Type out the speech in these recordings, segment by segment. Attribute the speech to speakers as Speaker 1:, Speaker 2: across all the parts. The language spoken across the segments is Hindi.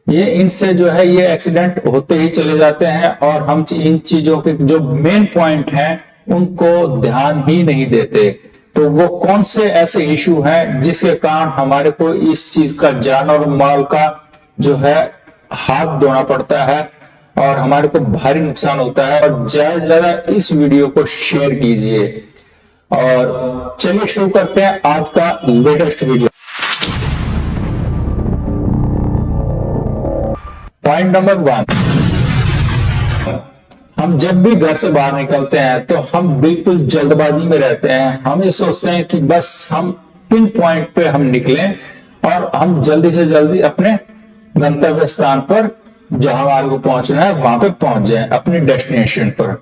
Speaker 1: ये इनसे जो है ये एक्सीडेंट होते ही चले जाते हैं और हम इन चीजों के जो मेन पॉइंट हैं उनको ध्यान ही नहीं देते। तो वो कौन से ऐसे इशू हैं जिसके कारण हमारे को इस चीज का जान और माल का जो है हाथ धोना पड़ता है और हमारे को भारी नुकसान होता है। और ज्यादा से ज्यादा इस वीडियो को शेयर कीजिए। और चलिए शुरू करते हैं आज का लेटेस्ट वीडियो। पॉइंट नंबर 1, हम जब भी घर से बाहर निकलते हैं तो हम बिल्कुल जल्दबाजी में रहते हैं। हम ये सोचते हैं कि बस हम पिन पॉइंट पे हम निकलें और हम जल्दी से जल्दी अपने गंतव्य स्थान पर जहां हमारे को पहुंचना है वहां पे पहुंच जाएं, अपने डेस्टिनेशन पर।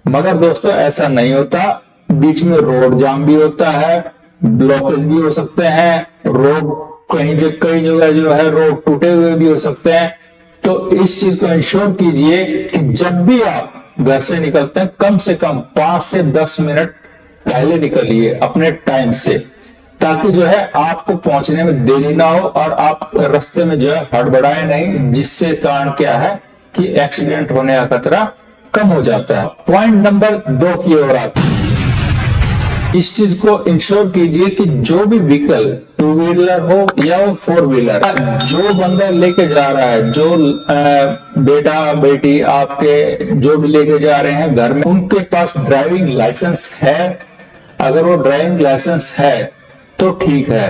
Speaker 1: मगर दोस्तों ऐसा नहीं होता। बीच में रोड जाम भी होता है, ब्लॉकेज भी हो सकते हैं, रोड कई जगह जो है रोड टूटे हुए भी हो सकते हैं। तो इस चीज को इंश्योर कीजिए कि जब भी आप घर से निकलते हैं कम से कम 5 से 10 मिनट पहले निकलिए अपने टाइम से, ताकि जो है आपको पहुंचने में देरी ना हो और आप रास्ते में जो है हड़बड़ाए नहीं, जिससे कारण क्या है कि एक्सीडेंट होने का खतरा कम हो जाता है। पॉइंट नंबर 2 की ओर आते हैं। इस चीज को इंश्योर कीजिए कि जो भी व्हीकल 2 व्हीलर हो या 4 व्हीलर, जो बंदा लेके जा रहा है, जो बेटा बेटी आपके जो भी लेके जा रहे हैं घर में, उनके पास ड्राइविंग लाइसेंस है। अगर वो ड्राइविंग लाइसेंस है तो ठीक है,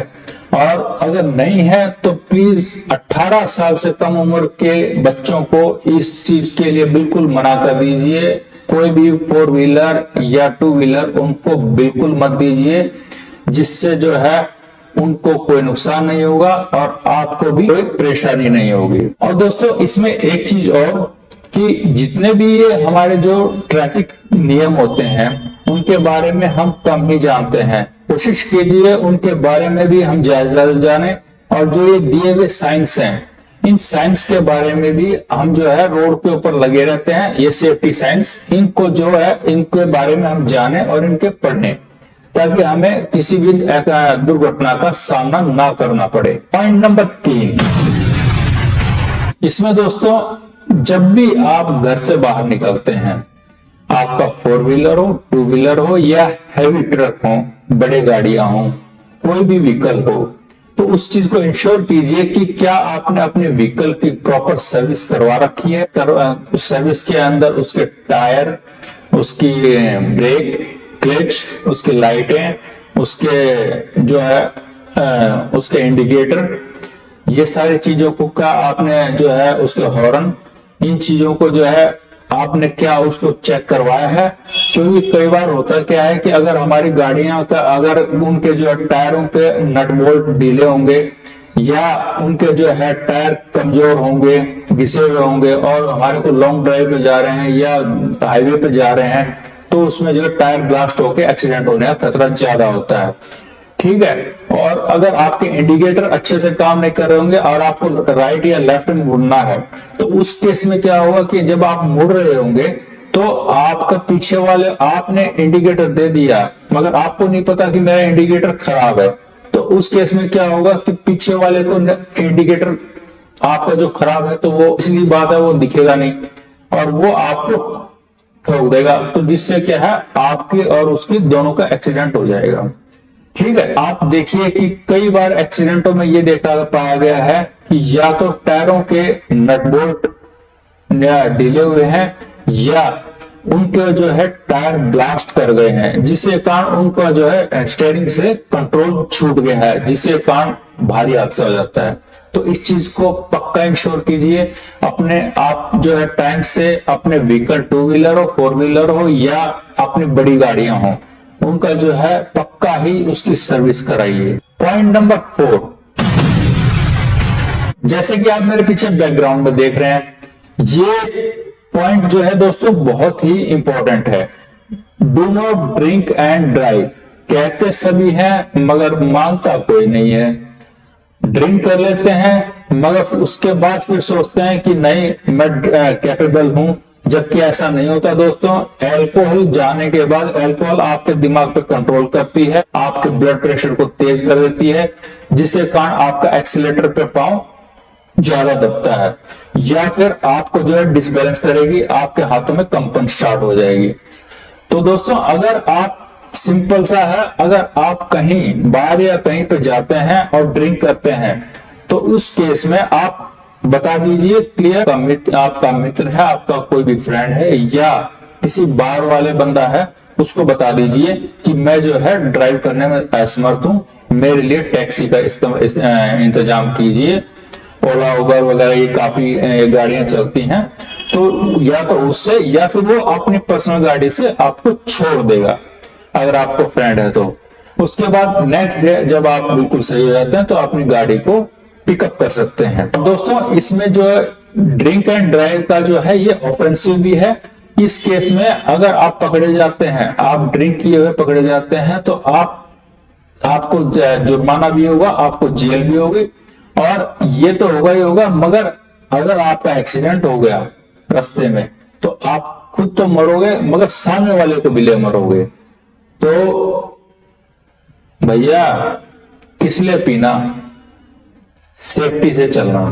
Speaker 1: और अगर नहीं है तो प्लीज 18 साल से कम उम्र के बच्चों को इस चीज के लिए बिल्कुल मना कर दीजिए। कोई भी 4 व्हीलर या 2 व्हीलर उनको बिल्कुल मत दीजिए, जिससे जो है उनको कोई नुकसान नहीं होगा और आपको भी कोई परेशानी नहीं होगी। और दोस्तों इसमें एक चीज और कि जितने भी ये हमारे जो ट्रैफिक नियम होते हैं उनके बारे में हम कम ही जानते हैं। कोशिश कीजिए उनके बारे में भी हम ज्यादा जाने, और जो ये दिए हुए साइंस हैं इन साइंस के बारे में भी हम जो है रोड के ऊपर लगे रहते हैं। ये सेफ्टी साइंस, इनको जो है इनके बारे में हम जाने और इनके पढ़ने, ताकि हमें किसी भी दुर्घटना का सामना ना करना पड़े। पॉइंट नंबर 3, इसमें दोस्तों जब भी आप घर से बाहर निकलते हैं, आपका 4 व्हीलर हो, 2 व्हीलर हो या हैवी ट्रक हो, बड़े गाड़ियां हो, कोई भी व्हीकल हो, तो उस चीज को इंश्योर कीजिए कि क्या आपने अपने व्हीकल की प्रॉपर सर्विस करवा रखी है। उस सर्विस के अंदर उसके टायर, उसकी ब्रेक, क्लच, उसकी लाइटें, उसके जो है उसके इंडिकेटर, ये सारी चीजों को का आपने जो है उसके हॉर्न, इन चीजों को जो है आपने क्या उसको चेक करवाया है। क्योंकि कई बार होता क्या है कि अगर हमारी गाड़ियां का अगर उनके जो टायरों के नट बोल्ट ढीले होंगे या उनके जो है टायर कमजोर होंगे, घिसे हुए होंगे, और हमारे को लॉन्ग ड्राइव पे जा रहे हैं या हाईवे पे जा रहे हैं, तो उसमें जो टायर ब्लास्ट होकर एक्सीडेंट होने का खतरा ज्यादा होता है। ठीक है। और अगर आपके इंडिकेटर अच्छे से काम नहीं कर रहे होंगे और आपको राइट या लेफ्ट में मुड़ना है, तो उस केस में क्या होगा कि जब आप मुड़ रहे होंगे तो आपका पीछे वाले, आपने इंडिकेटर दे दिया मगर आपको नहीं पता कि मेरा इंडिकेटर खराब है, तो उस केस में क्या होगा कि पीछे वाले को इंडिकेटर आपका जो खराब है, तो वो इसलिए बात है वो दिखेगा नहीं और वो आपको ठोक देगा, तो जिससे क्या है आपकी और उसकी दोनों का एक्सीडेंट हो जाएगा। ठीक है। आप देखिए कि कई बार एक्सीडेंटों में ये देखा पाया गया है कि या तो टायरों के नट बोल्ट ढीले हुए हैं या उनके जो है टायर ब्लास्ट कर गए हैं, जिसके कारण उनका जो है स्टीयरिंग से कंट्रोल छूट गया है, जिसके कारण भारी हादसा हो जाता है। तो इस चीज को पक्का इंश्योर कीजिए अपने आप जो है टाइम से अपने व्हीकल 2 व्हीलर हो, 4 व्हीलर हो या अपनी बड़ी गाड़ियां हो, उनका जो है पक्का ही उसकी सर्विस कराइए। पॉइंट नंबर 4, जैसे कि आप मेरे पीछे बैकग्राउंड में देख रहे हैं, ये पॉइंट जो है दोस्तों बहुत ही इंपॉर्टेंट है। Do not drink and drive. कहते सभी हैं मगर मानता कोई नहीं है। ड्रिंक कर लेते हैं मगर उसके बाद फिर सोचते हैं कि नहीं मैं कैपेबल हूं, जबकि ऐसा नहीं होता दोस्तों। अल्कोहल जाने के बाद अल्कोहल आपके दिमाग पे कंट्रोल करती है, आपके ब्लड प्रेशर को तेज कर देती है, जिसके कारण आपका एक्सीलेटर पे पांव ज्यादा दबता है, या फिर आपको जो है डिसबैलेंस करेगी, आपके हाथों में कंपन स्टार्ट हो जाएगी। तो दोस्तों अगर आप, सिंपल सा है, अगर आप कहीं बाहर या कहीं पे जाते हैं और ड्रिंक करते हैं तो उस केस में आप बता दीजिए क्लियर, आपका मित्र है, आपका कोई भी फ्रेंड है या किसी बार वाले बंदा है, उसको बता दीजिए कि मैं जो है ड्राइव करने में असमर्थ हूं, मेरे लिए टैक्सी का इंतजाम कीजिए। ओला उबर वगैरह ये काफी गाड़ियां चलती हैं, तो या तो उससे या फिर वो अपनी पर्सनल गाड़ी से आपको छोड़ देगा अगर आपको फ्रेंड है तो। उसके बाद नेक्स्ट डे जब आप बिल्कुल सही हो जाते हैं तो अपनी गाड़ी को पिकअप कर सकते हैं। दोस्तों इसमें जो ड्रिंक एंड ड्राइव का जो है ये ऑफेंसिव भी है। इस केस में अगर आप पकड़े जाते हैं, आप ड्रिंक किए हुए पकड़े जाते हैं तो आपको जुर्माना भी होगा, आपको जेल भी होगी, और ये तो होगा ही होगा, मगर अगर आपका एक्सीडेंट हो गया रास्ते में तो आप खुद तो मरोगे मगर सामने वाले को भी ले मरोगे। तो भैया किस लिए पीना, सेफ्टी से चलना,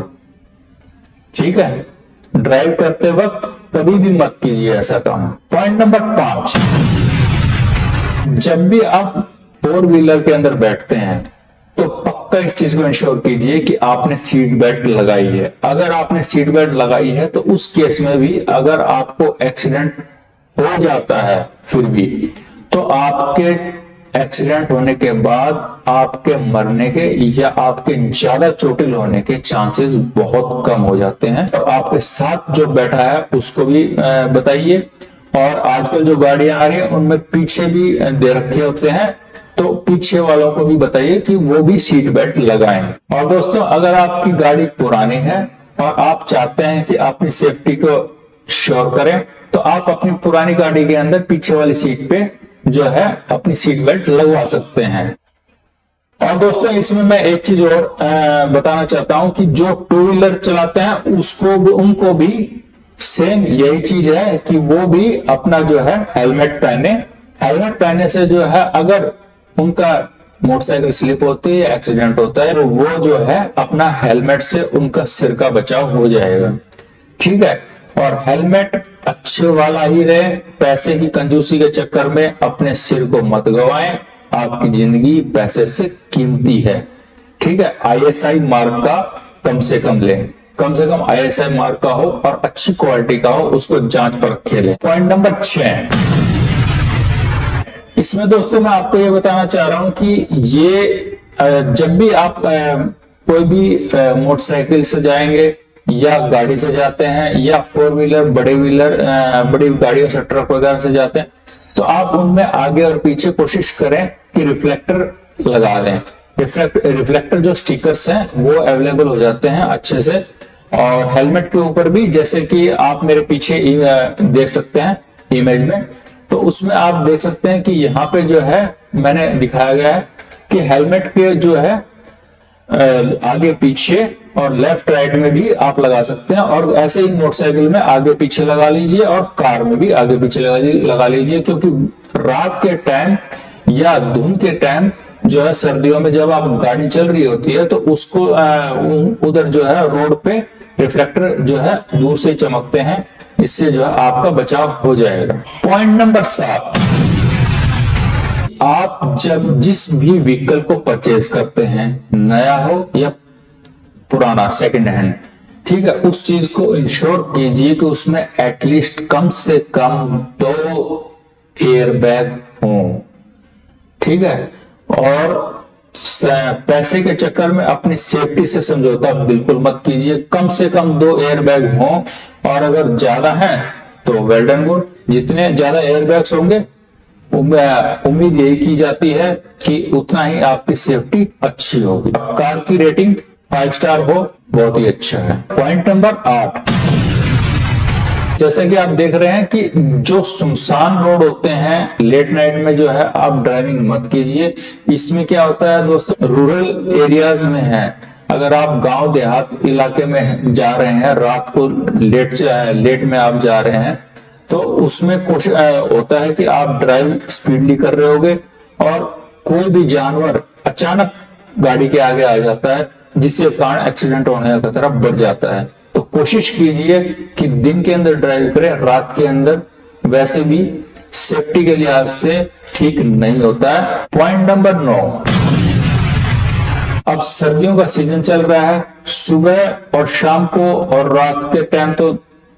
Speaker 1: ठीक है। ड्राइव करते वक्त कभी भी मत कीजिए ऐसा काम। पॉइंट नंबर 5, जब भी आप 4 व्हीलर के अंदर बैठते हैं तो पक्का इस चीज को इंश्योर कीजिए कि आपने सीट बेल्ट लगाई है। अगर आपने सीट बेल्ट लगाई है तो उस केस में भी अगर आपको एक्सीडेंट हो जाता है फिर भी, तो आपके एक्सीडेंट होने के बाद आपके मरने के या आपके ज्यादा चोटिल होने के चांसेस बहुत कम हो जाते हैं। तो आपके साथ जो बैठा है उसको भी बताइए। और आजकल जो गाड़ियां आ रही हैं उनमें पीछे भी दे रखे होते हैं, तो पीछे वालों को भी बताइए कि वो भी सीट बेल्ट लगाएं। और दोस्तों अगर आपकी गाड़ी पुरानी है और आप चाहते हैं कि अपनी सेफ्टी को श्योर करें तो आप अपनी पुरानी गाड़ी के अंदर पीछे वाली सीट पे जो है अपनी सीट बेल्ट लगवा सकते हैं। और दोस्तों इसमें मैं एक चीज और बताना चाहता हूं कि जो 2 व्हीलर चलाते हैं उनको भी सेम यही चीज है कि वो भी अपना जो है हेलमेट पहने। हेलमेट पहनने से जो है अगर उनका मोटरसाइकिल स्लिप होती है, एक्सीडेंट होता है, तो वो जो है अपना हेलमेट से उनका सिर का बचाव हो जाएगा, ठीक है। और हेलमेट अच्छे वाला ही रहे, पैसे की कंजूसी के चक्कर में अपने सिर को मत गवाएं, आपकी जिंदगी पैसे से कीमती है, ठीक है। ISI मार्क का कम से कम लें, कम से कम ISI मार्क का हो और अच्छी क्वालिटी का हो, उसको जांच परख के लें। पॉइंट नंबर 6, इसमें दोस्तों मैं आपको ये बताना चाह रहा हूं कि ये जब भी आप कोई भी मोटरसाइकिल से जाएंगे या गाड़ी से जाते हैं या 4 व्हीलर बड़ी गाड़ियों से, ट्रक वगैरह से जाते हैं, तो आप उनमें आगे और पीछे कोशिश करें कि रिफ्लेक्टर लगा दें। रिफ्लेक्टर जो स्टिकर्स हैं वो अवेलेबल हो जाते हैं अच्छे से। और हेलमेट के ऊपर भी, जैसे कि आप मेरे पीछे देख सकते हैं इमेज में, तो उसमें आप देख सकते हैं कि यहाँ पे जो है मैंने दिखाया गया है कि हेलमेट के जो है आगे पीछे और लेफ्ट राइट में भी आप लगा सकते हैं। और ऐसे ही मोटरसाइकिल में आगे पीछे लगा लीजिए और कार में भी आगे पीछे लगा लीजिए, क्योंकि रात के टाइम या धुंध के टाइम जो है, सर्दियों में जब आप गाड़ी चल रही होती है तो उसको उधर जो है रोड पे रिफ्लेक्टर जो है दूर से चमकते हैं, इससे जो है आपका बचाव हो जाएगा। पॉइंट नंबर 7, आप जब जिस भी व्हीकल को परचेज करते हैं, नया हो या पुराना सेकंड हैंड, ठीक है, उस चीज को इंश्योर कीजिए कि उसमें एटलीस्ट कम से कम 2 एयरबैग हो, ठीक है। और पैसे के चक्कर में अपनी सेफ्टी से समझौता बिल्कुल मत कीजिए, कम से कम 2 एयरबैग हो। और अगर ज्यादा है तो वेल डन गुड, जितने ज्यादा एयरबैग्स होंगे उम्मीद यही की जाती है कि उतना ही आपकी सेफ्टी अच्छी होगी। कार की रेटिंग 5 स्टार हो, बहुत ही अच्छा है। पॉइंट नंबर 8, जैसे कि आप देख रहे हैं कि जो सुनसान रोड होते हैं लेट नाइट में जो है आप ड्राइविंग मत कीजिए। इसमें क्या होता है दोस्तों, रूरल एरियाज में है, अगर आप गांव देहात इलाके में जा रहे हैं, रात को लेट में आप जा रहे हैं, तो उसमें कोशिश होता है कि आप ड्राइव स्पीडली कर रहे होगे और कोई भी जानवर अचानक गाड़ी के आगे आ जाता है, जिसके कारण एक्सीडेंट होने का खतरा बढ़ जाता है। तो कोशिश कीजिए कि दिन के अंदर ड्राइव करें, रात के अंदर वैसे भी सेफ्टी के लिहाज से ठीक नहीं होता है। पॉइंट नंबर 9, अब सर्दियों का सीजन चल रहा है, सुबह और शाम को और रात के टाइम तो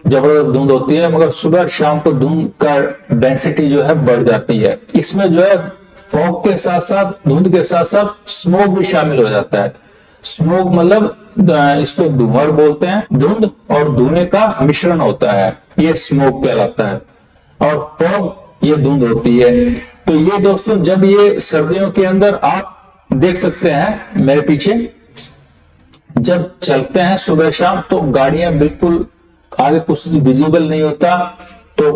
Speaker 1: जबरदस्त धुंध होती है, मगर सुबह और शाम को धुंध का डेंसिटी जो है बढ़ जाती है। इसमें जो है फॉग के साथ साथ, धुंध के साथ साथ स्मोक भी शामिल हो जाता है। स्मोक मतलब इसको धुआं बोलते हैं, धुंध और धुएं का मिश्रण होता है, ये स्मोक कहलाता है। और फॉग ये धुंध होती है। तो ये दोस्तों, जब ये सर्दियों के अंदर आप देख सकते हैं मेरे पीछे, जब चलते हैं सुबह शाम तो गाड़ियां बिल्कुल आगे कुछ विजिबल नहीं होता। तो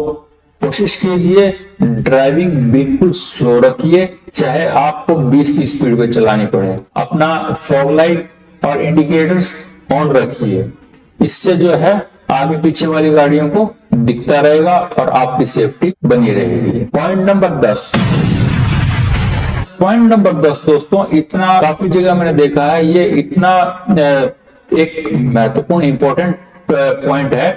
Speaker 1: कोशिश कीजिए ड्राइविंग बिल्कुल स्लो रखिए, चाहे आपको 20 की स्पीड पे चलानी पड़े। अपना फॉग लाइट और इंडिकेटर्स ऑन रखिए, इससे जो है आगे पीछे वाली गाड़ियों को दिखता रहेगा और आपकी सेफ्टी बनी रहेगी। पॉइंट नंबर 10, पॉइंट नंबर 10 दोस्तों, इतना काफी जगह मैंने देखा है, ये इतना एक महत्वपूर्ण इंपॉर्टेंट पॉइंट है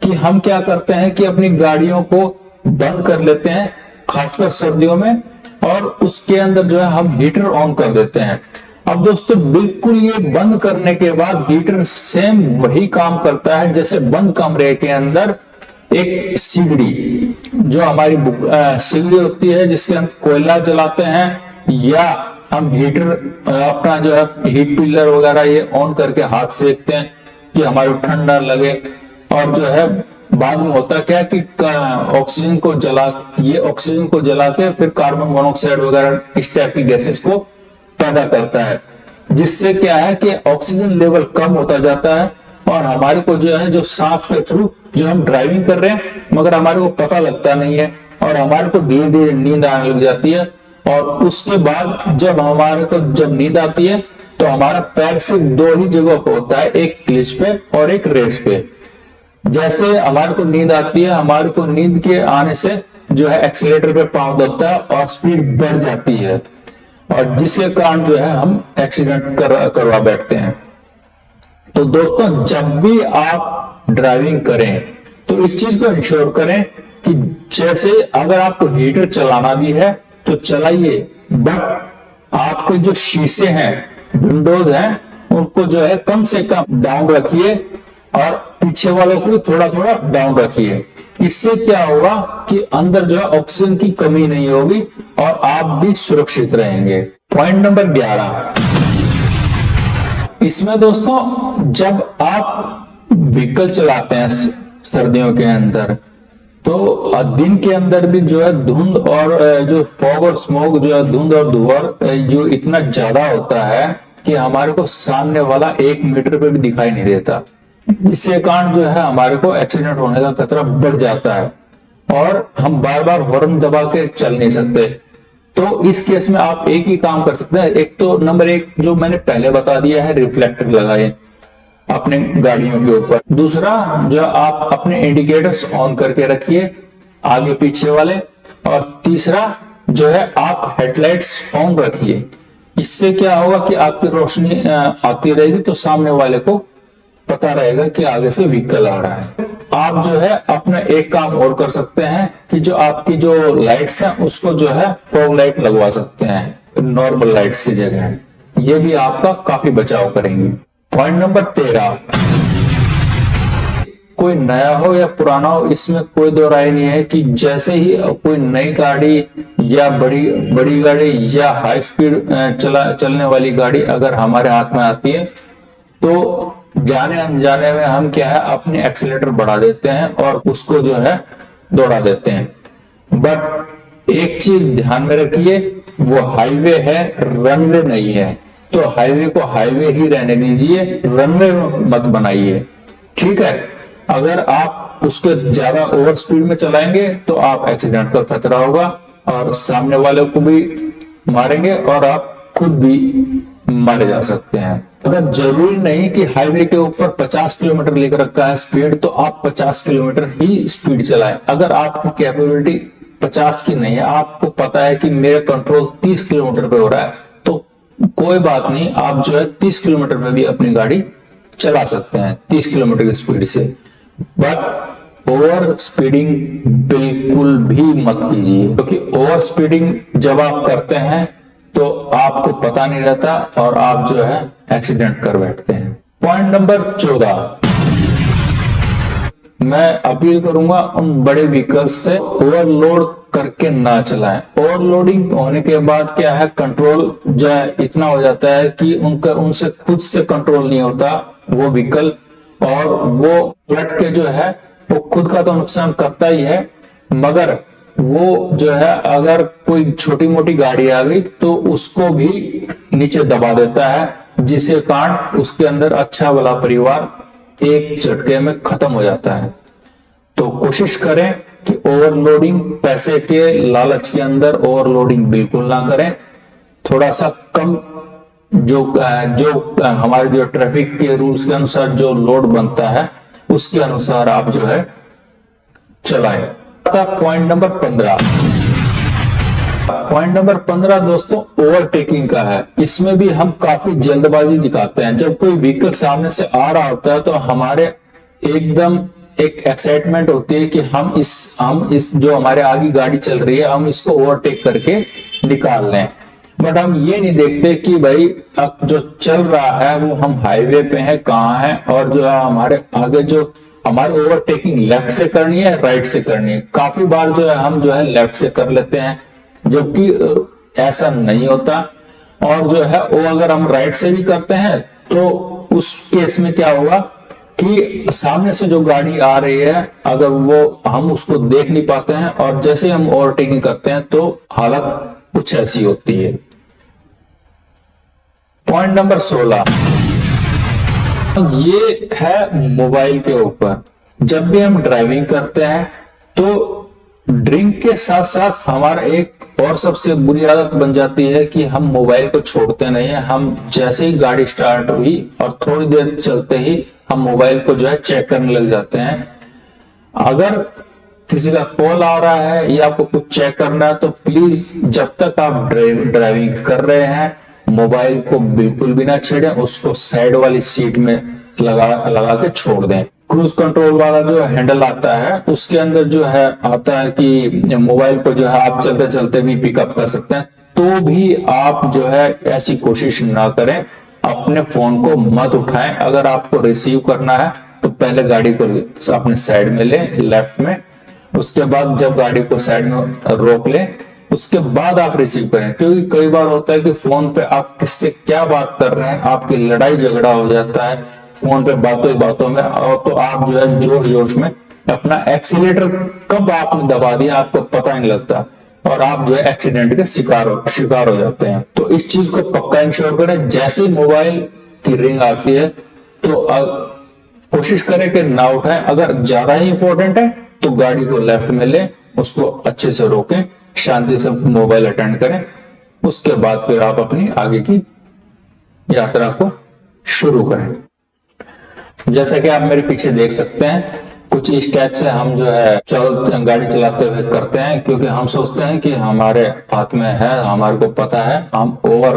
Speaker 1: कि हम क्या करते हैं कि अपनी गाड़ियों को बंद कर लेते हैं, खासकर सर्दियों में, और उसके अंदर जो है हम हीटर ऑन कर देते हैं। अब दोस्तों बिल्कुल ये बंद करने के बाद हीटर सेम वही काम करता है जैसे बंद कमरे के अंदर एक सिगड़ी, जो हमारी सिगड़ी होती है जिसके अंदर कोयला जलाते हैं, या हम हीटर अपना जो है हीट पिलर वगैरह ये ऑन करके हाथ सेकते हैं कि हमारे ठंडा लगे। और जो है बाद में होता क्या कि ऑक्सीजन को जला के फिर कार्बन मोनोऑक्साइड वगैरह इस टाइप की गैसेस को पैदा करता है, जिससे क्या है कि ऑक्सीजन लेवल कम होता जाता है और हमारे को जो है, जो सांस के थ्रू जो हम ड्राइविंग कर रहे हैं मगर हमारे को पता लगता नहीं है और हमारे को धीरे धीरे नींद आने लग जाती है। और उसके बाद जब हमारे को जब नींद आती है तो हमारा पैर से 2 ही जगह पे होता है, एक क्लिच पे और एक रेस पे। जैसे हमारे को नींद आती है, हमारे को नींद के आने से जो है एक्सीलेटर पे पांव दबता है और स्पीड बढ़ जाती है, और जिसके कारण जो है हम एक्सीडेंट करवा बैठते हैं। तो दोस्तों जब भी आप ड्राइविंग करें तो इस चीज को इंश्योर करें कि जैसे अगर आपको हीटर चलाना भी है तो चलाइए, बट आपके जो शीशे हैं, विंडोज हैं, उनको जो है कम से कम डाउन रखिए और पीछे वालों को थोड़ा थोड़ा डाउन रखिए। इससे क्या होगा कि अंदर जो है ऑक्सीजन की कमी नहीं होगी और आप भी सुरक्षित रहेंगे। पॉइंट नंबर 11, इसमें दोस्तों जब आप व्हीकल चलाते हैं सर्दियों के अंदर तो दिन के अंदर भी जो है धुंध और जो फॉग और स्मोक जो है, धुंध और धुआं जो इतना ज्यादा होता है कि हमारे को सामने वाला 1 मीटर पे भी दिखाई नहीं देता, जिसके कारण जो है हमारे को एक्सीडेंट होने का खतरा बढ़ जाता है और हम बार बार हॉर्न दबा के चल नहीं सकते। तो इस केस में आप एक ही काम कर सकते हैं, एक तो नंबर 1 जो मैंने पहले बता दिया है, रिफ्लेक्टर लगाए अपने गाड़ियों के ऊपर। दूसरा जो आप अपने इंडिकेटर्स ऑन करके रखिए आगे पीछे वाले, और तीसरा जो है आप हेडलाइट्स ऑन रखिए। इससे क्या होगा कि आपकी रोशनी आती रहेगी तो सामने वाले को पता रहेगा कि आगे से व्हीकल आ रहा है। आप जो है अपना एक काम और कर सकते हैं कि जो आपकी जो लाइट्स हैं उसको जो है फॉग लाइट लगवा सकते हैं नॉर्मल लाइट्स की जगह, ये भी आपका काफी बचाव करेंगे। पॉइंट नंबर 13, कोई नया हो या पुराना हो इसमें कोई दो राय नहीं है कि जैसे ही कोई नई गाड़ी या बड़ी गाड़ी या हाई स्पीड चलने वाली गाड़ी अगर हमारे हाथ में आती है तो जाने अनजाने में हम क्या है अपने एक्सीलेटर बढ़ा देते हैं और उसको जो है दौड़ा देते हैं। बट एक चीज ध्यान में रखिए, वो हाईवे है, रनवे नहीं है। तो हाईवे को हाईवे ही रहने दीजिए, रनवे मत बनाइए, ठीक है। अगर आप उसको ज्यादा ओवर स्पीड में चलाएंगे तो आप एक्सीडेंट का खतरा होगा और सामने वाले को भी मारेंगे और आप खुद भी मारे जा सकते हैं। अगर जरूरी नहीं कि हाईवे के ऊपर 50 किलोमीटर लेकर रखा है स्पीड तो आप 50 किलोमीटर ही स्पीड चलाएं। अगर आपकी कैपेबिलिटी 50 की नहीं है, आपको पता है कि मेरा कंट्रोल 30 किलोमीटर पे हो रहा है, तो कोई बात नहीं, आप जो है 30 किलोमीटर में भी अपनी गाड़ी चला सकते हैं 30 किलोमीटर की स्पीड से। बट ओवर स्पीडिंग बिल्कुल भी मत कीजिए, क्योंकि ओवर स्पीडिंग जब आप करते हैं तो आपको पता नहीं रहता और आप जो है एक्सीडेंट कर बैठते हैं। पॉइंट नंबर 14, मैं अपील करूंगा उन बड़े व्हीकल्स से ओवरलोड करके ना चलाएं। ओवरलोडिंग होने के बाद क्या है, कंट्रोल जो है इतना हो जाता है कि उनका उनसे खुद से कंट्रोल नहीं होता वो व्हीकल, और वो पलट के जो है वो खुद का तो नुकसान करता ही है, मगर वो जो है अगर कोई छोटी मोटी गाड़ी आ गई तो उसको भी नीचे दबा देता है, जिसके कारण उसके अंदर अच्छा वाला परिवार एक झटके में खत्म हो जाता है। तो कोशिश करें कि ओवरलोडिंग, पैसे के लालच के अंदर ओवरलोडिंग बिल्कुल ना करें। थोड़ा सा कम जो हमारे जो ट्रैफिक के रूल्स के अनुसार जो लोड बनता है उसके अनुसार आप जो है चलाएं। पॉइंट नंबर 15, पॉइंट नंबर 15 दोस्तों ओवरटेकिंग का है। इसमें भी हम काफी जल्दबाजी दिखाते हैं। जब कोई व्हीकल सामने से आ रहा होता है तो हमारे एकदम एक एक्साइटमेंट होती है कि हम इस जो हमारे आगे गाड़ी चल रही है हम इसको ओवरटेक करके निकाल लें। बट हम ये नहीं देखते कि भाई अब जो चल रहा है वो हम हाईवे पे हैं, कहाँ है, और जो है हमारे आगे जो हमारी ओवरटेकिंग लेफ्ट से करनी है राइट से करनी है। काफी बार जो है हम जो है लेफ्ट से कर लेते हैं, जबकि ऐसा नहीं होता। और जो है वो अगर हम राइट से भी करते हैं तो उस केस में क्या होगा कि सामने से जो गाड़ी आ रही है अगर वो हम उसको देख नहीं पाते हैं और जैसे हम ओवरटेकिंग करते हैं तो हालत कुछ ऐसी होती है। पॉइंट नंबर 16, ये है मोबाइल के ऊपर। जब भी हम ड्राइविंग करते हैं तो ड्रिंक के साथ साथ हमारा एक और सबसे बुरी आदत बन जाती है कि हम मोबाइल को छोड़ते नहीं है। हम जैसे ही गाड़ी स्टार्ट हुई और थोड़ी देर चलते ही हम मोबाइल को जो है चेक करने लग जाते हैं। अगर किसी का कॉल आ रहा है या आपको कुछ चेक करना है तो प्लीज जब तक आप ड्राइविंग कर रहे हैं मोबाइल को बिल्कुल भी ना छेड़ें, उसको साइड वाली सीट में लगा के छोड़ दें। क्रूज कंट्रोल वाला जो हैंडल आता है उसके अंदर जो है आता है कि मोबाइल को जो है आप चलते चलते भी पिकअप कर सकते हैं, तो भी आप जो है ऐसी कोशिश ना करें, अपने फोन को मत उठाएं। अगर आपको रिसीव करना है तो पहले गाड़ी को अपने साइड में ले लेफ्ट में, उसके बाद जब गाड़ी को साइड में रोक ले उसके बाद आप रिसीव करें। क्योंकि कई बार होता है कि फोन पे आप किससे क्या बात कर रहे हैं, आपकी लड़ाई झगड़ा हो जाता है फोन पे बातों ही बातों में, और तो आप जो है जोश जोश में अपना एक्सीलेटर कब आपने दबा दिया आपको पता नहीं लगता और आप जो है एक्सीडेंट के शिकार हो जाते हैं। तो इस चीज को पक्का इंश्योर करें, जैसे ही मोबाइल की रिंग आती है तो कोशिश करें कि ना उठाएं। अगर ज्यादा ही इंपॉर्टेंट है तो गाड़ी को लेफ्ट में ले, उसको अच्छे से रोकें, शांति से मोबाइल अटेंड करें, उसके बाद फिर आप अपनी आगे की यात्रा को शुरू करें। जैसा कि आप मेरे पीछे देख सकते हैं कुछ इस टाइप से हम जो है गाड़ी चलाते हुए करते हैं, क्योंकि हम सोचते हैं कि हमारे हाथ में है, हमारे को पता है, हम ओवर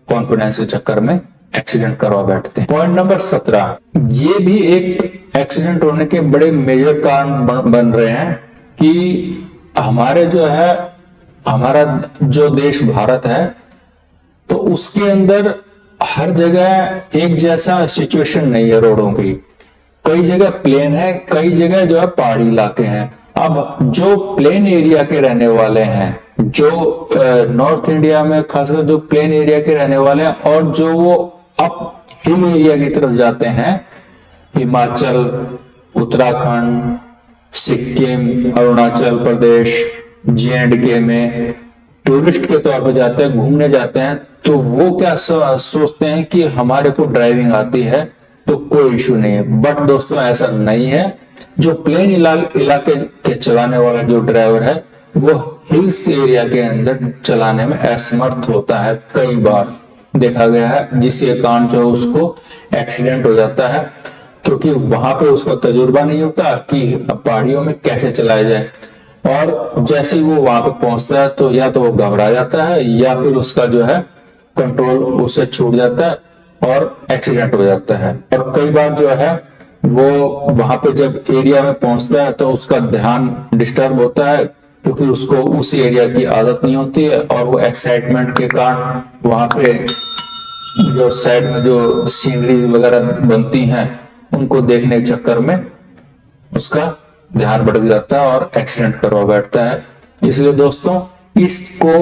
Speaker 1: कॉन्फिडेंस के चक्कर में एक्सीडेंट करवा बैठते हैं। पॉइंट नंबर 17, ये भी एक एक्सीडेंट होने के बड़े मेजर कारण बन रहे हैं कि हमारे जो है हमारा जो देश भारत है तो उसके अंदर हर जगह एक जैसा सिचुएशन नहीं है रोडों की। कई जगह प्लेन है, कई जगह जो है पहाड़ी इलाके हैं। अब जो प्लेन एरिया के रहने वाले हैं, जो नॉर्थ इंडिया में खासकर जो प्लेन एरिया के रहने वाले हैं और जो वो अप हिल एरिया की तरफ जाते हैं, हिमाचल, उत्तराखंड, सिक्किम, अरुणाचल प्रदेश, J&K में टूरिस्ट के तौर पर जाते हैं, घूमने जाते हैं, तो वो क्या सोचते हैं कि हमारे को ड्राइविंग आती है तो कोई इशू नहीं है। बट दोस्तों ऐसा नहीं है। जो प्लेन इलाके के चलाने वाला जो ड्राइवर है वो हिल्स एरिया के अंदर चलाने में असमर्थ होता है, कई बार देखा गया है, जिसके कारण जो उसको एक्सीडेंट हो जाता है, क्योंकि वहां पे उसका तजुर्बा नहीं होता कि पहाड़ियों में कैसे चलाया जाए। और जैसे ही वो वहां पे पहुंचता है तो या तो वो घबरा जाता है या फिर उसका जो है कंट्रोल उससे छूट जाता है और एक्सीडेंट हो जाता है। और कई बार जो है वो वहां पे जब एरिया में पहुंचता है तो उसका ध्यान डिस्टर्ब होता है, क्योंकि उसको उस एरिया की आदत नहीं होती है और वो एक्साइटमेंट के कारण वहां पे जो साइड में जो सीनरीज वगैरह बनती हैं उनको देखने के चक्कर में उसका ध्यान भटक जाता है और एक्सीडेंट करवा बैठता है। इसलिए दोस्तों इसको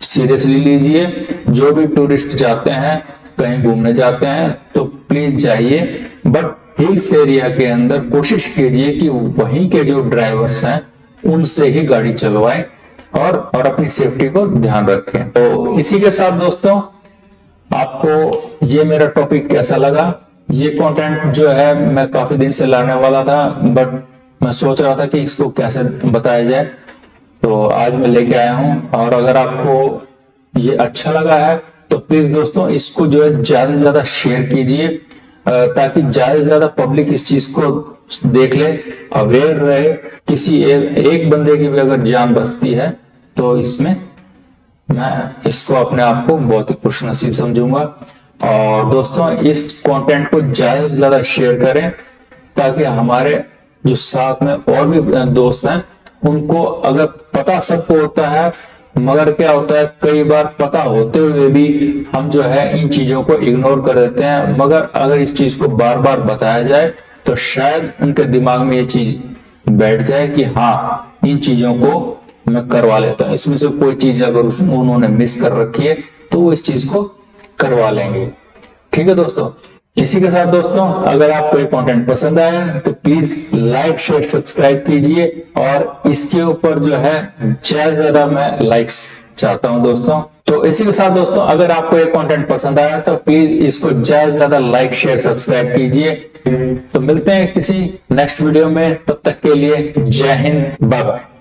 Speaker 1: सीरियसली लीजिए। जो भी टूरिस्ट जाते हैं, कहीं घूमने जाते हैं तो प्लीज जाइए, बट हिल्स एरिया के अंदर कोशिश कीजिए कि वहीं के जो ड्राइवर्स हैं उनसे ही गाड़ी चलवाएं और अपनी सेफ्टी को ध्यान रखें। तो इसी के साथ दोस्तों, आपको ये मेरा टॉपिक कैसा लगा? ये कंटेंट जो है मैं काफी दिन से लाने वाला था, बट मैं सोच रहा था कि इसको कैसे बताया जाए, तो आज मैं लेके आया हूं। और अगर आपको ये अच्छा लगा है तो प्लीज दोस्तों इसको जो है ज्यादा से ज्यादा शेयर कीजिए, ताकि ज्यादा से ज्यादा पब्लिक इस चीज को देख ले, अवेयर रहे। किसी एक बंदे की भी अगर जान बचती है तो इसमें मैं इसको अपने आप को बहुत ही खुशनसीब समझूंगा। और दोस्तों इस कंटेंट को ज्यादा से ज्यादा शेयर करें, ताकि हमारे जो साथ में और भी दोस्त हैं उनको, अगर पता सबको होता है मगर क्या होता है कई बार पता होते हुए भी हम जो है इन चीजों को इग्नोर कर देते हैं, मगर अगर इस चीज को बार बार बताया जाए तो शायद उनके दिमाग में ये चीज बैठ जाए कि हाँ इन चीजों को मैं करवा लेता हूं। इसमें से कोई चीज अगर उन्होंने मिस कर रखी है तो वो इस चीज को करवा लेंगे। ठीक है दोस्तों, इसी के साथ दोस्तों अगर आपको ये कंटेंट पसंद आया तो प्लीज लाइक शेयर सब्सक्राइब कीजिए, और इसके ऊपर जो है ज्यादा से ज्यादा मैं लाइक्स चाहता हूं दोस्तों। तो इसी के साथ दोस्तों अगर आपको ये कंटेंट पसंद आया तो प्लीज इसको ज्यादा से ज्यादा लाइक शेयर सब्सक्राइब कीजिए। तो मिलते हैं किसी नेक्स्ट वीडियो में, तब तक के लिए जय हिंद, बाय बाय।